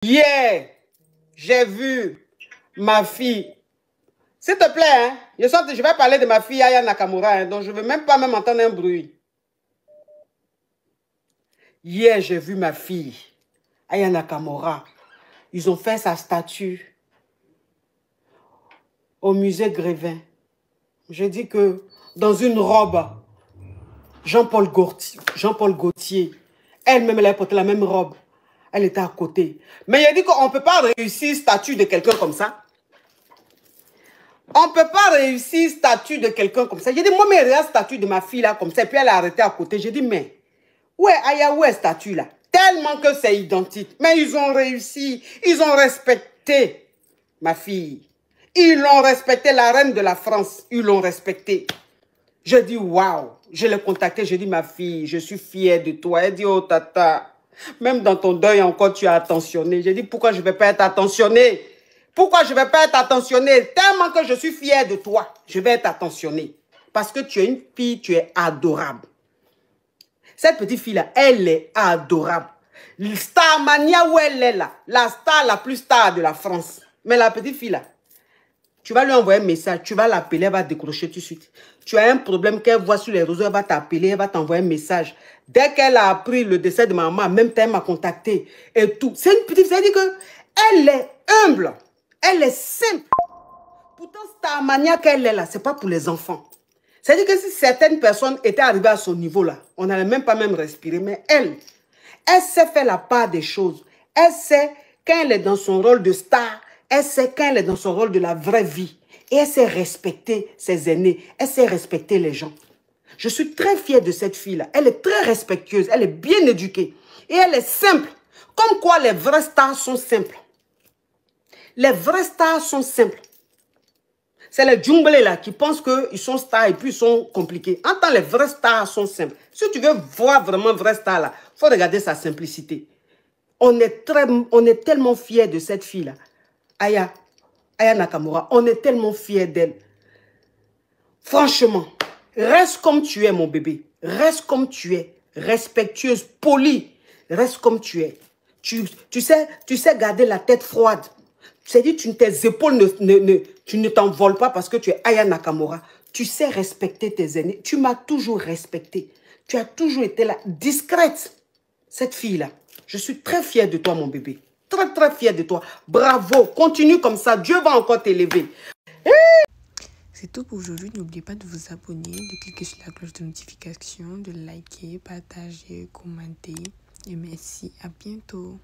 Hier, j'ai vu ma fille. S'il te plaît, hein, je vais parler de ma fille Aya Nakamura, hein, donc je ne veux même pas entendre un bruit. Hier, j'ai vu ma fille Aya Nakamura. Ils ont fait sa statue au musée Grévin. Je dis que dans une robe, Jean-Paul Gaultier, elle-même, elle a porté la même robe. Elle était à côté. Mais il a dit qu'on ne peut pas réussir statue de quelqu'un comme ça. On ne peut pas réussir statue de quelqu'un comme ça. J'ai dit, moi, mais regarde statue de ma fille là comme ça. Et puis elle a arrêté à côté. J'ai dit, mais où est Aya, où est statue là? Tellement que c'est identique. Mais ils ont réussi. Ils ont respecté ma fille. Ils l'ont respecté, la reine de la France. Ils l'ont respecté. Je dis, waouh. Je l'ai contacté. Je dis, ma fille, je suis fière de toi. Elle dit, oh tata, même dans ton deuil encore, tu as attentionné. J'ai dit, pourquoi je ne vais pas être attentionné? Pourquoi je ne vais pas être attentionnée? Tellement que je suis fière de toi, je vais être attentionnée. Parce que tu es une fille, tu es adorable. Cette petite fille-là, elle est adorable. Starmania où elle est là, la star la plus star de la France. Mais la petite fille-là, tu vas lui envoyer un message, tu vas l'appeler, elle va décrocher tout de suite. Tu as un problème qu'elle voit sur les réseaux, elle va t'appeler, elle va t'envoyer un message. Dès qu'elle a appris le décès de ma maman, même temps, elle m'a contacté et tout. C'est une petite fille, ça veut dire qu'elle est humble. Elle est simple. Pourtant, Starmania qu'elle est là, ce n'est pas pour les enfants. C'est-à-dire que si certaines personnes étaient arrivées à ce niveau-là, on n'allait même pas respirer. Mais elle sait faire la part des choses. Elle sait quand elle est dans son rôle de star, elle sait quand elle est dans son rôle de la vraie vie. Et elle sait respecter ses aînés. Elle sait respecter les gens. Je suis très fière de cette fille-là. Elle est très respectueuse. Elle est bien éduquée. Et elle est simple. Comme quoi les vraies stars sont simples. Les vraies stars sont simples. C'est les djunglés là qui pensent qu'ils sont stars et puis ils sont compliqués. En tant les vraies stars sont simples. Si tu veux voir vraiment vraies stars là, il faut regarder sa simplicité. On est tellement fiers de cette fille là. Aya Nakamura, on est tellement fiers d'elle. Franchement, reste comme tu es mon bébé. Reste comme tu es. Respectueuse, polie. Reste comme tu es. Tu sais garder la tête froide. C'est-à-dire tes épaules tu ne t'envoles pas parce que tu es Aya Nakamura. Tu sais respecter tes aînés. Tu m'as toujours respecté. Tu as toujours été là, discrète. Cette fille-là, je suis très fière de toi, mon bébé. Très, très fière de toi. Bravo, continue comme ça. Dieu va encore t'élever. C'est tout pour aujourd'hui. N'oubliez pas de vous abonner, de cliquer sur la cloche de notification, de liker, partager, commenter. Et merci. À bientôt.